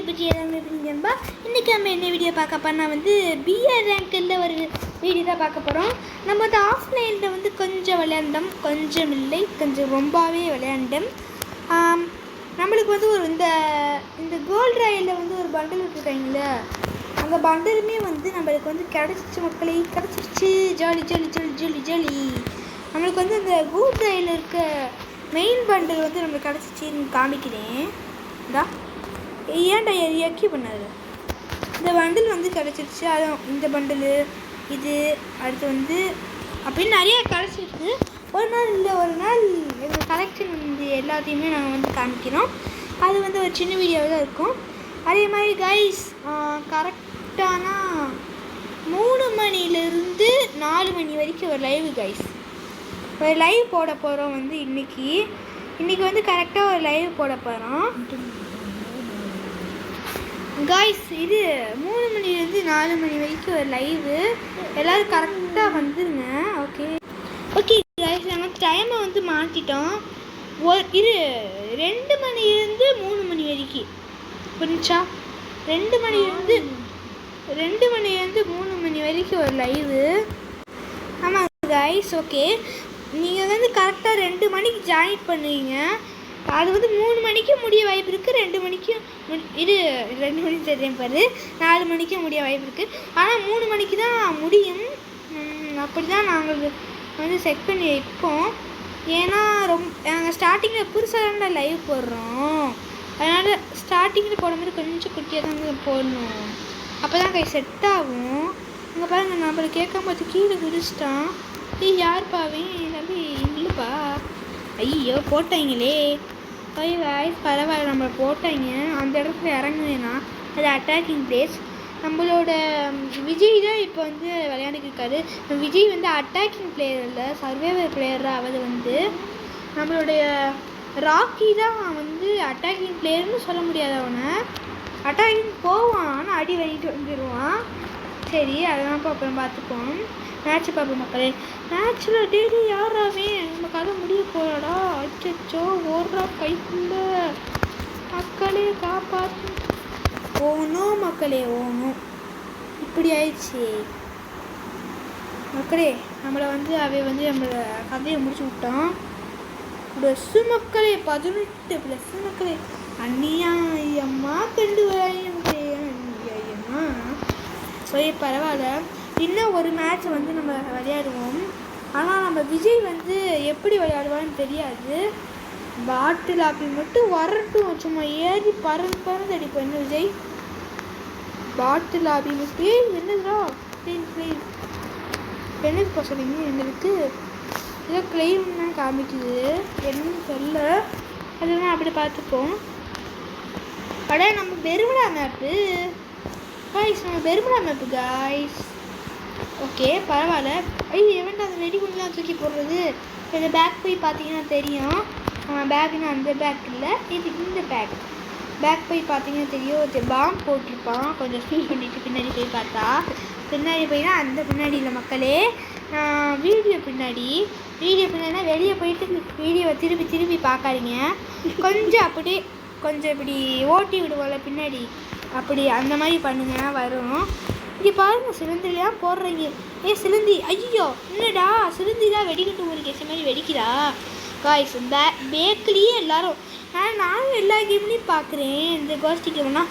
பற்றி எல்லாமே புரிஞ்சும்பா. இன்றைக்கி நம்ம என்ன வீடியோ பார்க்க போனால் வந்து பிஆர் ரேங்கில் ஒரு வீடியோ தான் பார்க்க போகிறோம். நம்ம வந்து ஆஃப்லைனில் வந்து கொஞ்சம் விளையாண்டோம், கொஞ்சம் இல்லை கொஞ்சம் ரொம்பவே விளையாண்டோம். நம்மளுக்கு வந்து ஒரு இந்த கோல்ட் ராயலில் வந்து ஒரு பண்டில் விட்டுருக்காங்களே, அந்த பண்டிலுமே வந்து நம்மளுக்கு வந்து கிடச்சிச்சு மக்களே, கிடச்சிருச்சு. Jolly jolly jolly jolly jolly. நம்மளுக்கு வந்து அந்த கோல்ட் ராயலில் இருக்க மெயின் பண்டில் வந்து நம்மளுக்கு கிடச்சிச்சின்னு காமிக்கிறேன். ஏன்டா இயக்கி பண்ணாது, இந்த பண்டில் வந்து கிடச்சிருச்சு. அதுவும் இந்த பண்டிலு இது அடுத்து வந்து அப்படின்னு நிறையா கிடச்சிருக்கு. ஒரு நாள் இல்லை ஒரு நாள் எங்கள் கலெக்ஷன் வந்து எல்லாத்தையுமே நாங்கள் வந்து காமிக்கிறோம். அது வந்து ஒரு சின்ன வீடியோவில் தான் இருக்கும். அதே மாதிரி கைஸ் கரெக்டான 3 மணிலேருந்து 4 மணி வரைக்கும் ஒரு லைவ் கைஸ், ஒரு லைவ் போட போகிறோம். வந்து இன்றைக்கி வந்து கரெக்டாக ஒரு லைவ் போட போகிறோம் கைஸ். இது 3 மணிலேருந்து 4 மணி வரைக்கும் ஒரு லைவு. எல்லோரும் கரெக்டாக வந்துடுங்க. ஓகே ஓகே கைஸ், நாங்கள் டைமை வந்து மாற்றிட்டோம். இது 2 மணிலேருந்து 3 மணி வரைக்கும் புரிஞ்சா, 2 மணிலேருந்து 3 மணி வரைக்கும் ஒரு லைவு. ஆமாம் கைஸ். ஓகே, நீங்கள் வந்து கரெக்டாக 2 மணிக்கு ஜாயின் பண்ணுவீங்க. அது வந்து 3 மணிக்கு முடிய வாய்ப்பு இருக்குது, 2 மணிக்கும் 2 மணிக்கு தெரியும் பாரு, 4 மணிக்கும் முடிய வாய்ப்பு இருக்குது. ஆனால் 3 மணிக்கு தான் முடியும். அப்படி தான் நாங்கள் வந்து செட் பண்ணி வைப்போம். ஏன்னா நாங்கள் ஸ்டார்டிங்கில் புதுசாக தான் லைவ் போடுறோம். அதனால் ஸ்டார்டிங்கில் போடும்போது கொஞ்சம் குட்டியாக தான் போடணும், அப்போ தான் கை செட் ஆகும். இங்கே பாருங்கள், நம்மளை கேட்காம பார்த்து கீழே குதிச்சிட்டான். யார் பாவேன் தம்பி இல்லைப்பா. ஐயோ போட்டாங்களே. ஓய் வாய்ஸ் பரவாயில்ல, நம்மளை போட்டாங்க. அந்த இடத்துல இறங்குவேன்னா அது அட்டாக்கிங் பிளேஸ். நம்மளோட விஜய் தான் இப்போ வந்து விளையாண்டுக்கிருக்காரு. விஜய் வந்து அட்டாக்கிங் பிளேயர் இல்லை, சர்வைவர் பிளேயராக. அவர் வந்து நம்மளுடைய ராக்கி தான் வந்து அட்டாக்கிங் பிளேயர்னு சொல்ல முடியாது. அவனை அட்டாக்கிங் போவான், ஆனால் அடி வாங்கிட்டு வந்துடுவான். சரி, அதெல்லாம் அப்புறம் பார்த்துப்போம். மேட்ச்சு பார்ப்போம் மக்களே. மேட்ச்சில் டெய்லி யாராவே நம்ம கதை முடிய போகிறாடா. அச்சோ ஓடுறா கைக்குள்ள. மக்களே காப்பாற்று. ஓணும் மக்களே ஓணும். இப்படி ஆயிடுச்சு மக்களே. நம்மளை வந்து நம்மளை கதையை முடிச்சு விட்டான். ப்ளஸ்ஸு மக்களே, 18 ப்ளஸ்ஸு மக்களே. அண்ணியா ஐயம்மா கண்டு ஐயம்மா. சரி பரவாயில்ல, இன்னும் ஒரு மேட்ச் வந்து நம்ம விளையாடுவோம். ஆனால் நம்ம விஜய் வந்து எப்படி விளையாடுவான்னு தெரியாது. பாட்டில் அப்படி மட்டும் வரட்டும், சும்மா ஏறி பறந்து அடிப்போம். என்ன விஜய் பாட்டில் அப்படி மட்டும் என்னதுடா ப்ளீஸ் என்னதுப்பா சொல்லிங்க. என்னதுக்கு ஏதோ கிளைம் தான் காமிக்குது, என்னன்னு சொல்ல. அதெல்லாம் அப்படி பார்த்துப்போம். அட நம்ம பெருமடா மேப்பு காய்ஸ், நம்ம பெருமடா மேப்பு காய்ஸ். ஓகே பரவாயில்ல. எவன்டா அந்த வெடி குண்டுலாம் தூக்கி போடுறது. இந்த பேக் போய் பார்த்தீங்கன்னா தெரியும். பேக்குன்னா அந்த பேக் இல்லை, இது இந்த பேக் போய் பார்த்தீங்கன்னா தெரியும். பாம்பு போட்டிருப்பான். கொஞ்சம் ஸ்பீட் பண்ணிட்டு பின்னாடி போய் பார்த்தா, பின்னாடி போய்னா அந்த பின்னாடி இல்லை மக்களே, வீடியோ பின்னாடினா வெளியே போயிட்டு வீடியோவை திருப்பி பார்க்காதீங்க. கொஞ்சம் இப்படி ஓட்டி விடுவோம்ல பின்னாடி, அப்படி அந்த மாதிரி பண்ணுங்க வரும். இங்கே பாருங்கள், சிலிண்டர்லாம் போடுறீங்க. சிலிந்தி ஐயோ என்னடா சிலிந்திலாம் வெடிக்கிட்டு ஒரு கேஸ் மாதிரி வெடிக்கிறா காய்ஸ். பேக்லேயே எல்லோரும் நானும் எல்லா கேம்லேயும் பார்க்குறேன். இந்த கோஸ்டி கேம்னா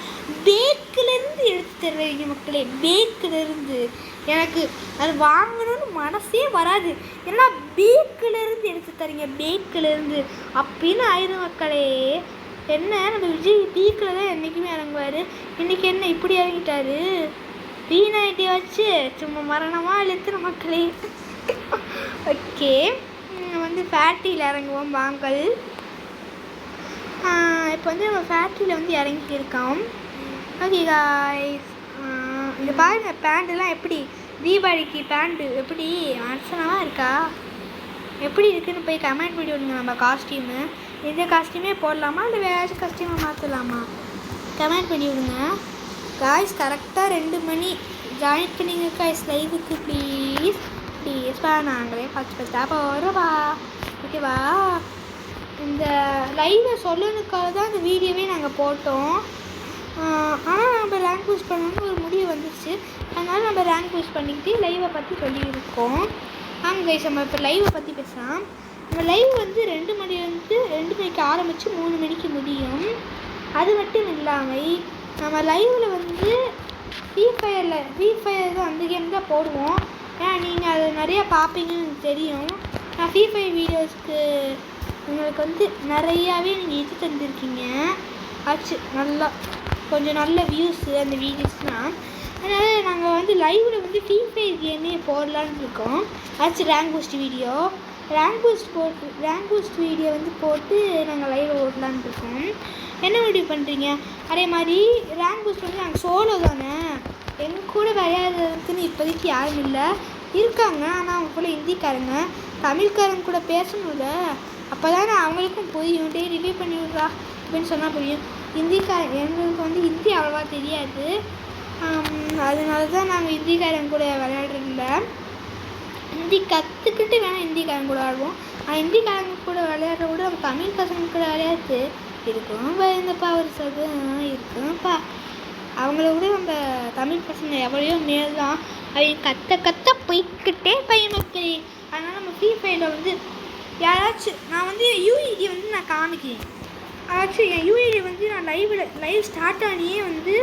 பேக்கிலேருந்து எடுத்து தருவீங்க மக்களே. பேக்கிலேருந்து எனக்கு அது வாங்கணும்னு மனசே வராது. ஏன்னா பேக்கிலேருந்து எடுத்து தரீங்க, பேக்கிலேருந்து அப்படின்னு ஆயிடும் மக்களே. என்ன நம்ம விஜய் பீக்கில் தான் என்றைக்குமே இறங்குவார். இன்றைக்கி என்ன இப்படி இறங்கிட்டாரு. P90 வச்சு சும்மா மரணமாக இழுத்துற மக்களே. ஓகே, வந்து ஃபேக்ட்ரியில் இறங்குவோம் வாங்கல். இப்போ வந்து நம்ம ஃபேக்ட்ரியில் வந்து இறங்கியிருக்கோம். ஓகே காய்ஸ், இந்த பாருங்க பேண்ட்டுலாம் எப்படி, தீபாவளிக்கு பேண்ட்டு எப்படி மனசனாக இருக்கா, எப்படி இருக்குதுன்னு போய் கமெண்ட் பண்ணி விடுங்க. நம்ம காஸ்டியூமு இந்த காஸ்டியூமே போடலாமா இல்லை வேறு காஸ்டியூமை மாற்றலாமா, கமெண்ட் பண்ணி விடுங்க காய்ஸ். கரெக்டாக 2 மணி ஜாயின் பண்ணிங்க காய்ஸ் லைவுக்கு ப்ளீஸ்ப்பா. நாங்களே ஃபஸ்ட்டாக போகிறோம்ப்பா. ஓகேவா, இந்த லைவை சொல்லணுக்காக தான் இந்த வீடியோவே நாங்கள் போட்டோம். ஆனால் நம்ம ரேங்க் பூஸ்ட் பண்ணணும்னு ஒரு முடிவு வந்துச்சு. அதனால் நம்ம ரேங்க் பூஸ்ட் பண்ணிக்கிட்டு லைவை பற்றி சொல்லியிருக்கோம். கைஸ் நம்ம இப்போ லைவை பற்றி பேசலாம். நம்ம லைவ் வந்து 2 மணிக்கு ஆரம்பித்து 3 மணிக்கு முடியும். அது மட்டும் இல்லாமல் நம்ம லைவில் வந்து ஃப்ரீ ஃபயர் தான் அந்த கேம் தான் போடுவோம். ஏன்னா நீங்கள் அதை நிறையா பார்ப்பீங்கன்னு எனக்கு தெரியும். நான் ஃப்ரீ ஃபயர் வீடியோஸ்க்கு உங்களுக்கு வந்து நிறையாவே நீங்கள் இது தந்துருக்கீங்க. ஆச்சு நல்லா கொஞ்சம் நல்ல வியூஸு அந்த வீடியோஸ்லாம். அதனால் நாங்கள் வந்து லைவில் வந்து ஃப்ரீ ஃபயர் கேமே போடலான்னு இருக்கோம். ஆச்சு ரேங்க் பூஸ்ட் வீடியோ வந்து போட்டு நாங்கள் லைவில் ஓடலான்னு இருக்கோம். என்ன முடிவு பண்ணுறீங்க? அதே மாதிரி ரேங்க் பூஸ்ட் வந்து நாங்கள் சோலோ தானே, எங்கள் கூட விளையாடுறதுக்குன்னு இப்போதைக்கு யாரும் இல்லை இருக்காங்க. ஆனால் அவங்க கூட ஹிந்திக்காரங்க, தமிழ்காரங்க கூட பேசணும்ல, அப்போ தானே அவங்களுக்கும் புரியும். ரிவ்யூ பண்ணிவிட்றா அப்படின்னு சொன்னால் புரியும். எங்களுக்கு வந்து ஹிந்தி அவ்வளோவா தெரியாது. அதனால தான் நாங்கள் ஹிந்திக்காரங்க கூட விளையாடுறதில்ல. ஹிந்தி கற்றுக்கிட்டு வேணால் ஹிந்திக்காரங்க கூட விளையாடுவோம். ஆனால் ஹிந்திக்காரங்க கூட விளையாடுற கூட நம்ம தமிழ் பசங்க கூட விளையாடுறது இருக்கும்ப்பா. இந்தப்பா ஒரு இருக்கும்ப்பா. அவங்கள விட நம்ம தமிழ் பசங்க எவ்வளையோ மேல் தான். அவங்க கற்ற போய்கிட்டே பையன் மக்களே. அதனால் நம்ம ஃப்ரீ ஃபயரில் வந்து யாராச்சும் நான் வந்து யூஐடி வந்து நான் காமிக்கிறேன். அதாச்சும் என் யூஐடி வந்து நான் லைவ் ஸ்டார்ட் ஆனியே வந்து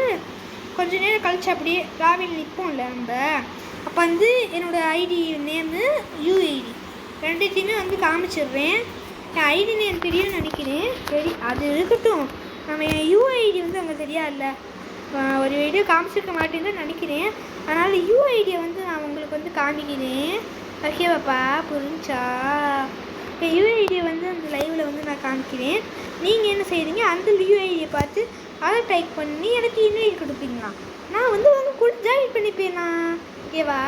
கொஞ்சம் நேரம் கழிச்சு அப்படியே ராவியில் நிற்போம்ல நம்ம, அப்போ வந்து என்னோடய ஐடி நேமு யூஐடி ரெண்டுத்தையுமே வந்து காமிச்சிடுறேன். என் ஐடி நேம் தெரியும்னு நினைக்கிறேன். சரி அது இருக்கட்டும். நம்ம என் யூஐடி வந்து அங்கே தெரியாதுல்ல, ஒரு வீடியோ காமிச்சிருக்க மாட்டேன்னு நினைக்கிறேன். அதனால் யூஐடியை வந்து நான் உங்களுக்கு வந்து காமிக்கிறேன். ஓகேவாப்பா, புரிஞ்சா? என் யூஐடியை வந்து அந்த லைவில் வந்து நான் காமிக்கிறேன். நீங்கள் என்ன செய்கிறீங்க, அந்த யூஐடியை பார்த்து அதை டைப் பண்ணி எனக்கு இன்வைட் கொடுப்பீங்களா? நான் வந்து உங்கள் கூட ஜாயின் பண்ணிப்பேண்ணா. ஓகேவா?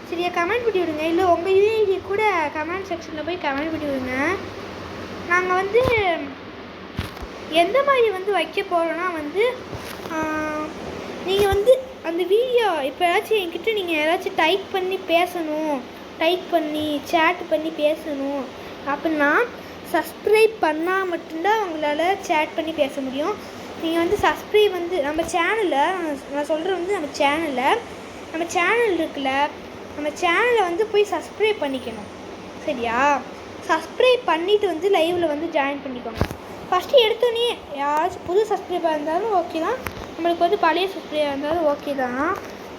சரியா? கமெண்ட் பண்ணி விடுங்க. இல்லை உங்கள் யூஐடியை கூட கமெண்ட் செக்ஷனில் போய் கமெண்ட் பண்ணி விடுங்க. நாங்கள் வந்து எந்த மாதிரி வந்து வைக்க போகிறோன்னா வந்து நீங்கள் வந்து அந்த வீடியோ இப்போ ஏதாச்சும் என்கிட்ட நீங்கள் ஏதாச்சும் டைப் பண்ணி பேசணும், டைப் பண்ணி சேட் பண்ணி பேசணும் அப்படின்னா சப்ஸ்கிரைப் பண்ணால் மட்டும்தான் உங்களால் சேட் பண்ணி பேச முடியும். நீங்கள் வந்து சப்ஸ்கிரைப் வந்து நம்ம சேனலில் நான் சொல்கிறது வந்து நம்ம சேனல் இருக்குல்ல, நம்ம சேனலை வந்து போய் சப்ஸ்கிரைப் பண்ணிக்கணும். சரியா? சப்ஸ்கிரைப் பண்ணிவிட்டு வந்து லைவில் வந்து ஜாயின் பண்ணிக்கோங்க. ஃபஸ்ட்டு எடுத்தோன்னே யாராச்சும் புது சப்ஸ்கிரைபராக இருந்தாலும் ஓகே தான், நம்மளுக்கு வந்து பழைய சப்ஸ்கிரைபராக இருந்தாலும் ஓகே தான்,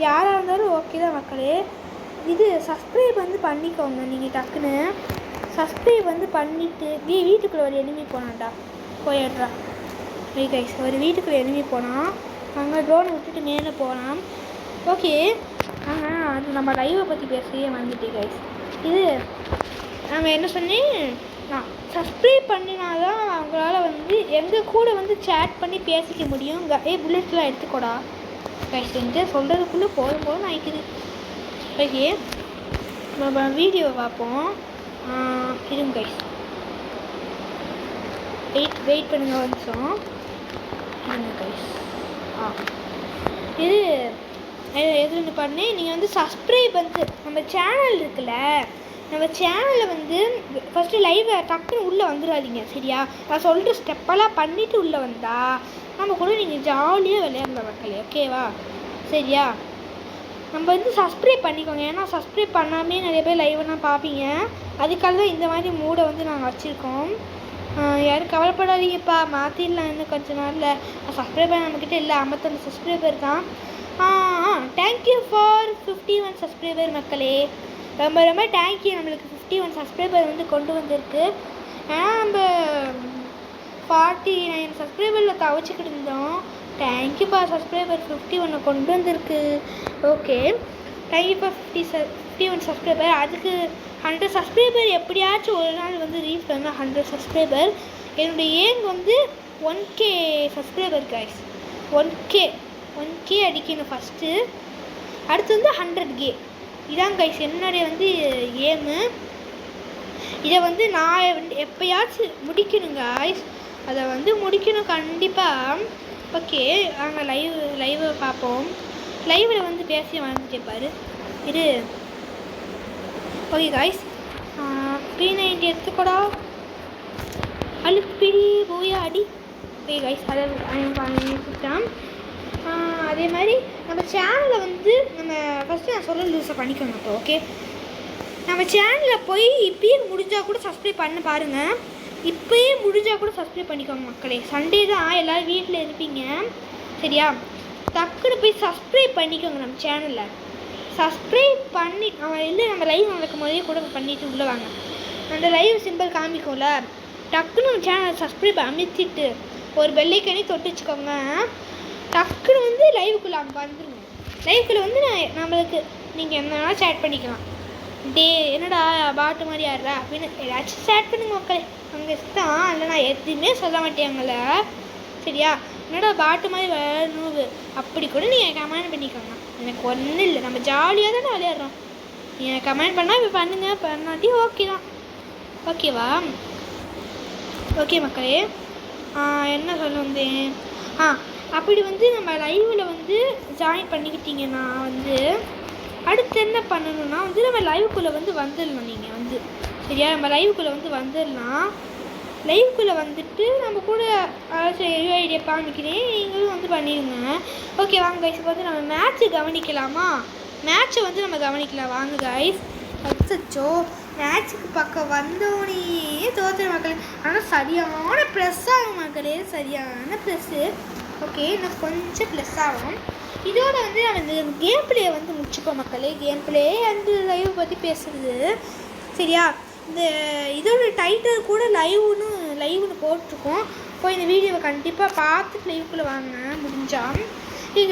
யாராக இருந்தாலும் ஓகே தான் மக்களே. இது சப்ஸ்கிரைப் வந்து பண்ணிக்கோங்க. நீங்கள் டக்குன்னு சப்ஸ்கிரைப் வந்து பண்ணிவிட்டு வீட்டுக்குள்ளே ஒரு எனிமி போனான்டா, போயிடுறா கைஸ். ஒரு வீட்டுக்குள்ளே எனிமி போனால் அங்கே ட்ரோனை விட்டுட்டு மேலே போகலாம். ஓகே, அது நம்ம லைவை பற்றி பேசவே வந்துட்டேன் கைஸ். இது நம்ம என்ன சொன்னேன், நான் சப்ஸ்கிரைப் பண்ணினாதான் அவங்களால வந்து எங்கள் கூட வந்து சேட் பண்ணி பேசிக்க முடியும். புல்லட்ஸ்லாம் எடுத்துக்கூடா கைஸ். என்கிட்ட சொல்கிறதுக்குள்ளே போதும் ஆயிக்குது. ஓகே, நம்ம வீடியோவை பார்ப்போம். இருங்க கைஸ், வெயிட் பண்ணுங்க ஒரு நிமிஷம். இருங்க கைஸ். இது எதுன்னு பண்ணேன். நீங்கள் வந்து சப்ஸ்கிரைப் வந்து நம்ம சேனல் இருக்குல்ல, நம்ம சேனலில் வந்து ஃபஸ்ட்டு லைவை டக்குன்னு உள்ளே வந்துடாதீங்க. சரியா? நான் சொல்கிற ஸ்டெப்பெல்லாம் பண்ணிவிட்டு உள்ளே வந்தால் நம்ம கூட நீங்கள் ஜாலியாக விளையாடலாம் மக்களே. ஓகேவா? சரியா? நம்ம வந்து சப்ஸ்கிரைப் பண்ணிக்கோங்க. ஏன்னா சப்ஸ்கிரைப் பண்ணாமே நிறைய பேர் லைவெல்லாம் பார்ப்பீங்க. அதுக்காக தான் இந்த மாதிரி மூடை வந்து நாங்கள் வச்சுருக்கோம். யாரும் கவலைப்படாதீங்கப்பா, மாற்றிடலாம் இன்னும் கொஞ்சம் நாளில். சப்ஸ்கிரைபர் நம்மக்கிட்ட இல்லை, 51 சப்ஸ்கிரைபர் தான். தேங்க்யூ ஃபார் 51 சப்ஸ்கிரைபர் மக்களே. ரொம்ப ரொம்ப தேங்க்யூ. நம்மளுக்கு 51 சப்ஸ்கிரைபர் வந்து கொண்டு வந்திருக்கு. ஏன்னா நம்ம 49 சப்ஸ்கிரைபரில் தவச்சிக்கிட்டு இருந்தோம். தேங்க்யூப்பா, சப்ஸ்கிரைபர் 51 கொண்டு வந்திருக்கு. ஓகே, தேங்க்யூப்பா 51 சப்ஸ்கிரைபர். அதுக்கு 100 சப்ஸ்கிரைபர் எப்படியாச்சும் ஒரு நாள் வந்து ரீச் பண்ண 100 சப்ஸ்கிரைபர். என்னுடைய ஏம் வந்து 1K சப்ஸ்கிரைபர் கைஸ். 1K அடிக்கணும் ஃபஸ்ட்டு. அடுத்து வந்து 100K. இதான் கைஸ் என்னுடைய வந்து ஏமு. இதை வந்து நான் வந்து எப்போயாச்சும் முடிக்கணும் கைஸ். அதை வந்து முடிக்கணும் கண்டிப்பாக. ஓகே, நாங்கள் லைவை பார்ப்போம். லைவில் வந்து பேசி வந்துட்டே பாரு இது. ஓகே கைஸ், P90 எடுத்துக்கூடா, அழுப்பிடி போயா அடி. ஓகே கைஸ், அதை கொடுத்தான். அதே மாதிரி நம்ம சேனலை வந்து நம்ம ஃபஸ்ட்டு நான் சொல்ல லூஸாக பண்ணிக்கோங்க இப்போ. ஓகே, நம்ம சேனலில் போய் இப்பயே முடிஞ்சால் கூட சப்ஸ்கிரைப் பண்ண பாருங்கள். இப்போயே முடிஞ்சால் கூட சப்ஸ்கிரைப் பண்ணிக்கோங்க மக்களே. சண்டே தான் எல்லோரும் வீட்டில் இருப்பீங்க சரியா? டக்குன்னு போய் சப்ஸ்கிரைப் பண்ணிக்கோங்க நம்ம சேனலில். சப்ஸ்கிரைப் பண்ணி இல்லை நம்ம லைவ் நடக்கும் போதே கூட பண்ணிவிட்டு உள்ளே வாங்க. அந்த லைவ் சிம்பிள் காமிக்கும்ல, டக்குன்னு நம்ம சேனலை சப்ஸ்கிரைப் அமைத்திட்டு ஒரு பெல்லைக்கனி தொட்டு வச்சுக்கோங்க. டக்குன்னு வந்து லைவுக்குள்ளே அங்கே வந்துடுங்க. லைவுக்குள்ளே வந்து நம்மளுக்கு நீங்கள் என்ன வேணாலும் சேட் பண்ணிக்கலாம். என்னடா பாட்டு மாதிரி ஆடுறா அப்படின்னு ஏதாச்சும் சேட் பண்ணுங்க மக்களே. அங்கே தான் இல்லை நான் எதுவுமே சொல்ல மாட்டேங்கள சரியா? என்னடா பாட்டு மாதிரி வரணும் அப்படி கூட நீங்கள் கமெண்ட் பண்ணிக்கோங்க. எனக்கு ஒன்றும் இல்லை, நம்ம ஜாலியாக தானே விளையாடுறோம். நீங்கள் கமெண்ட் பண்ணால் இப்போ பண்ணுங்கள், பண்ணாட்டி ஓகே தான். ஓகேவா? ஓகே மக்களே, என்ன சொல்ல வந்தேன்? அப்படி வந்து நம்ம லைவில் வந்து ஜாயின் பண்ணிக்கிட்டீங்கன்னா வந்து அடுத்து என்ன பண்ணணும்னா வந்து நம்ம லைவுக்குள்ளே வந்து வந்துடலாம். நீங்கள் வந்து சரியா? நம்ம லைவுக்குள்ளே வந்து வந்துடலாம். லைவுக்குள்ளே வந்துட்டு நம்ம கூட ஐடியா காமிக்கிறேன், நீங்களும் வந்து பண்ணிடுங்க. ஓகே வாங்க கைஸ், இப்போ வந்து நம்ம மேட்ச்சு கவனிக்கலாமா? மேட்ச்சை வந்து நம்ம கவனிக்கலாம் வாங்க கைஸ். அச்சோ, மேட்ச்சுக்கு பக்கம் வந்தோடனே தோத்துற மக்களே. ஆனால் சரியான ப்ளஸ் ஆகும் மக்களே, சரியான ப்ளஸ்ஸு. ஓகே, இன்னும் கொஞ்சம் ப்ளஸ் ஆகும். இதோட வந்து நம்ம இந்த கேம் பிளே வந்து முடிச்சுப்போம் மக்களே. கேம் பிளே அண்டு லைவ் பற்றி பேசுகிறது சரியா? இந்த இதோட டைட்டில் கூட லைவ்னு போட்டிருக்கோம். போய் இந்த வீடியோவை கண்டிப்பாக பார்த்துட்டு லைவுக்குள்ளே வாங்க முடிஞ்சால்.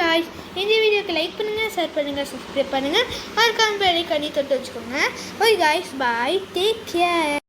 காய்ஸ், இந்த வீடியோக்கு லைக் பண்ணுங்கள், ஷேர் பண்ணுங்கள், சப்ஸ்கிரைப் பண்ணுங்கள், மறக்காம பெல்லைக்கனி தொட்டு வச்சுக்கோங்க. ஓகே காய்ஸ், பாய், டேக் கேர்.